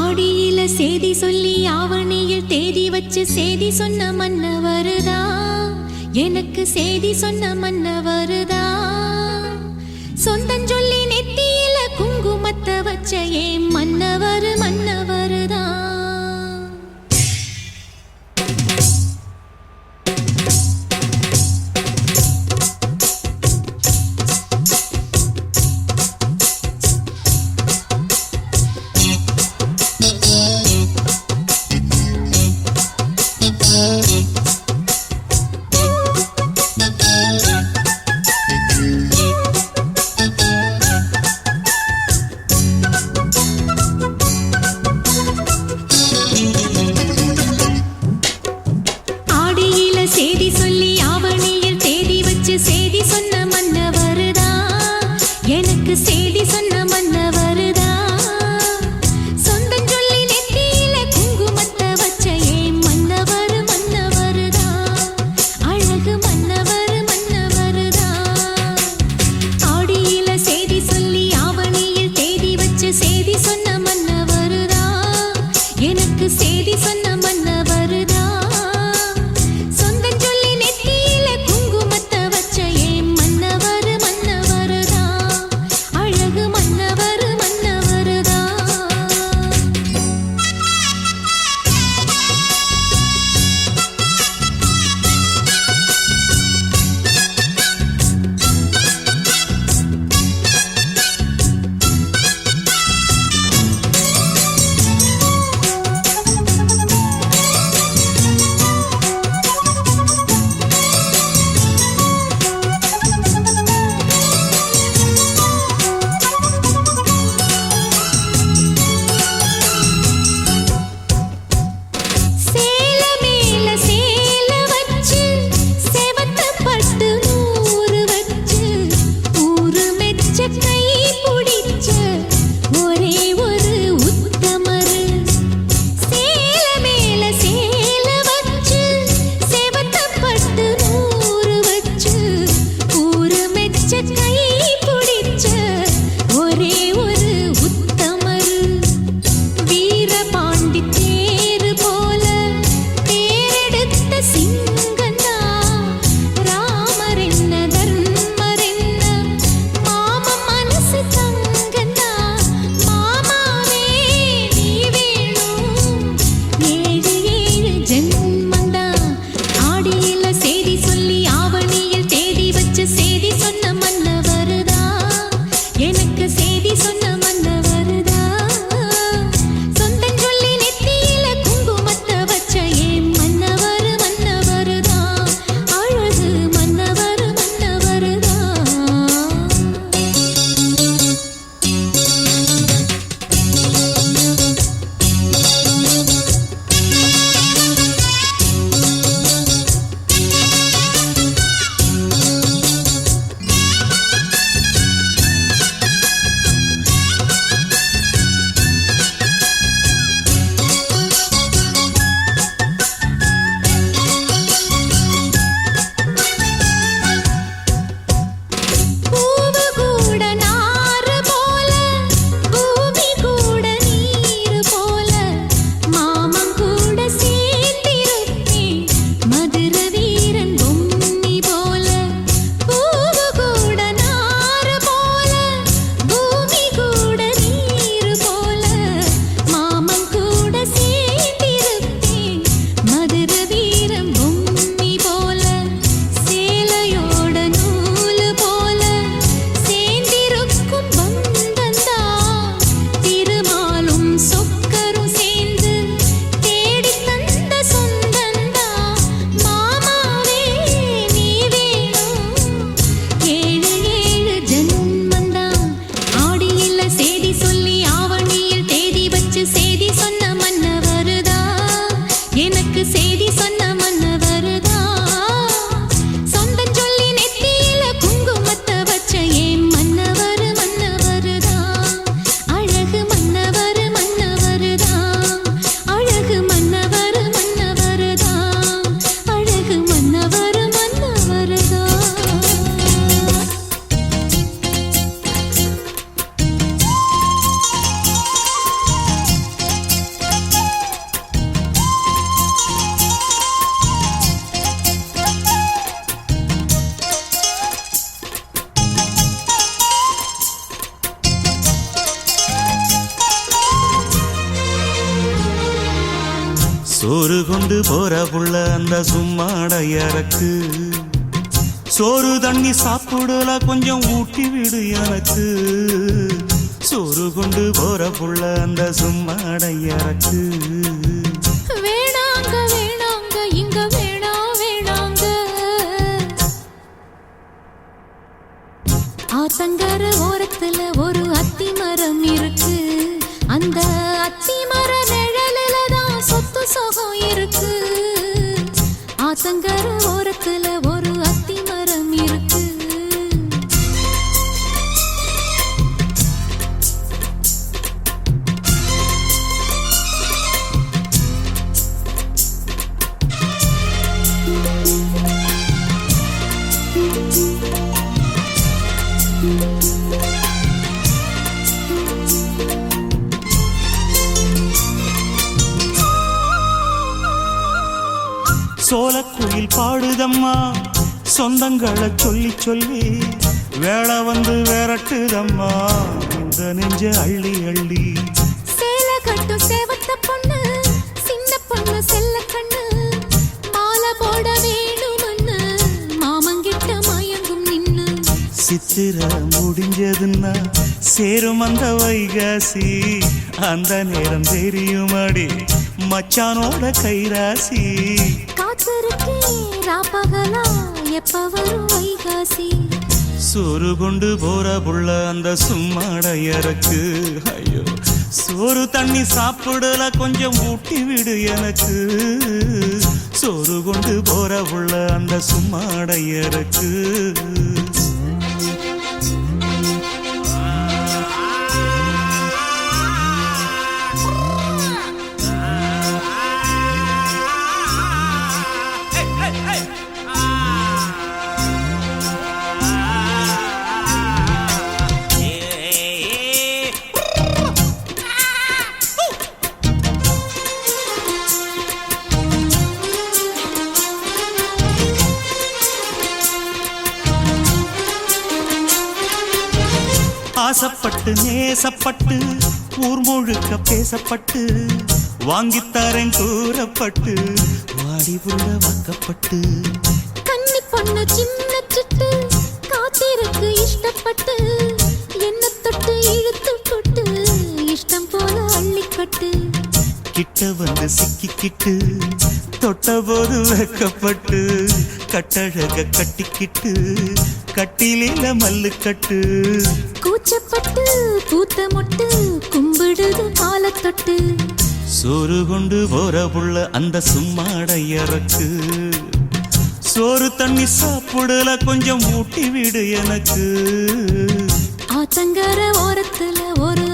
ஆடியில சேதி சொல்லி ஆவணியில் தேதி வச்சு சேதி சொன்ன மன்னவருதா, எனக்கு சேதி சொன்ன மன்னவருதா. சொந்தஞ்சொல்லி நெத்தியில குங்குமத்தை வச்ச ஏன் மன்னவர் மன்னவருதா. சோறு கொண்டு போற புள்ள அந்த சும்மாடையறக்கு சோறு தண்ணி சாப்பிடல கொஞ்சம் ஊட்டி விடு எனக்கு சோறு கொண்டு போற புள்ள அந்த சும்மாடையறக்கு வேணாங்க வேணாங்க இங்க வேணாங்க ஆத்தங்கர ஓரத்துல ஒரு அத்தி மரம் இருக்கு அந்த அத்தி மர நிழலில தான் சொத்து சுகம் இருக்கு ஆத்தங்கர ஓரத்துல ஒரு அத்தி மரம் இருக்கு சோலக்குயில் பாடுதம்மா சொந்தங்களை சொல்லி சொல்லி வேளை வந்து விரட்டுதம்மா இந்த நெஞ்ச அள்ளி அள்ளி சேல கட்டும் சேவத்த பொண்ணு சின்ன பொண்ணு செல்ல கண்ணு மாலை போட வேணும்னு மாமங்கிட்ட மயங்கும் நின்னு சித்திர முடிஞ்சதுன்னா சேரும் அந்த வைகாசி அந்த நேரம் தெரியுமாடி மச்சானோட கைராசி காத்திருக்கே ராப்பகலா எப்ப வரும் வைகாசி சோறு கொண்டு போற புள்ள அந்த சும்மாடையறக்கு ஐயோ சோறு தண்ணி சாப்பிடல கொஞ்சம் ஊட்டி விடு எனக்கு சோறு கொண்டு போற புள்ள அந்த சும்மாடையறக்கு ஆசப்பட்டு நேசப்பட்டு ஊர் முழுக்க பேசப்பட்டு வாங்கித்தாரன் கூறப்பட்டு வாடி புள்ள வாக்கப்பட்டு கன்னி பொண்ணு சின்ன சிட்டு காத்திருக்கு இஷ்டப்பட்டு என்ன தொட்டு இழுத்து கொட்டு இஷ்டம் போல அள்ளிக்கட்டு கிட்ட வந்து சிக்கிக்கிட்டு தொட்ட போது வைக்கப்பட்டு கட்டழக கட்டிக்கிட்டு கட்டிலில மல்லு கட்டு கூச்சப்பட்டு பூத்த மொட்டு கும்பிடுது காலத்தொட்டு சோறு கொண்டு போற புள்ள அந்த சும்மாடையறக்கு சோறு தண்ணி சாப்பிடல கொஞ்சம் ஊட்டி விடு எனக்கு ஆத்தங்கர ஓரத்துல ஒரு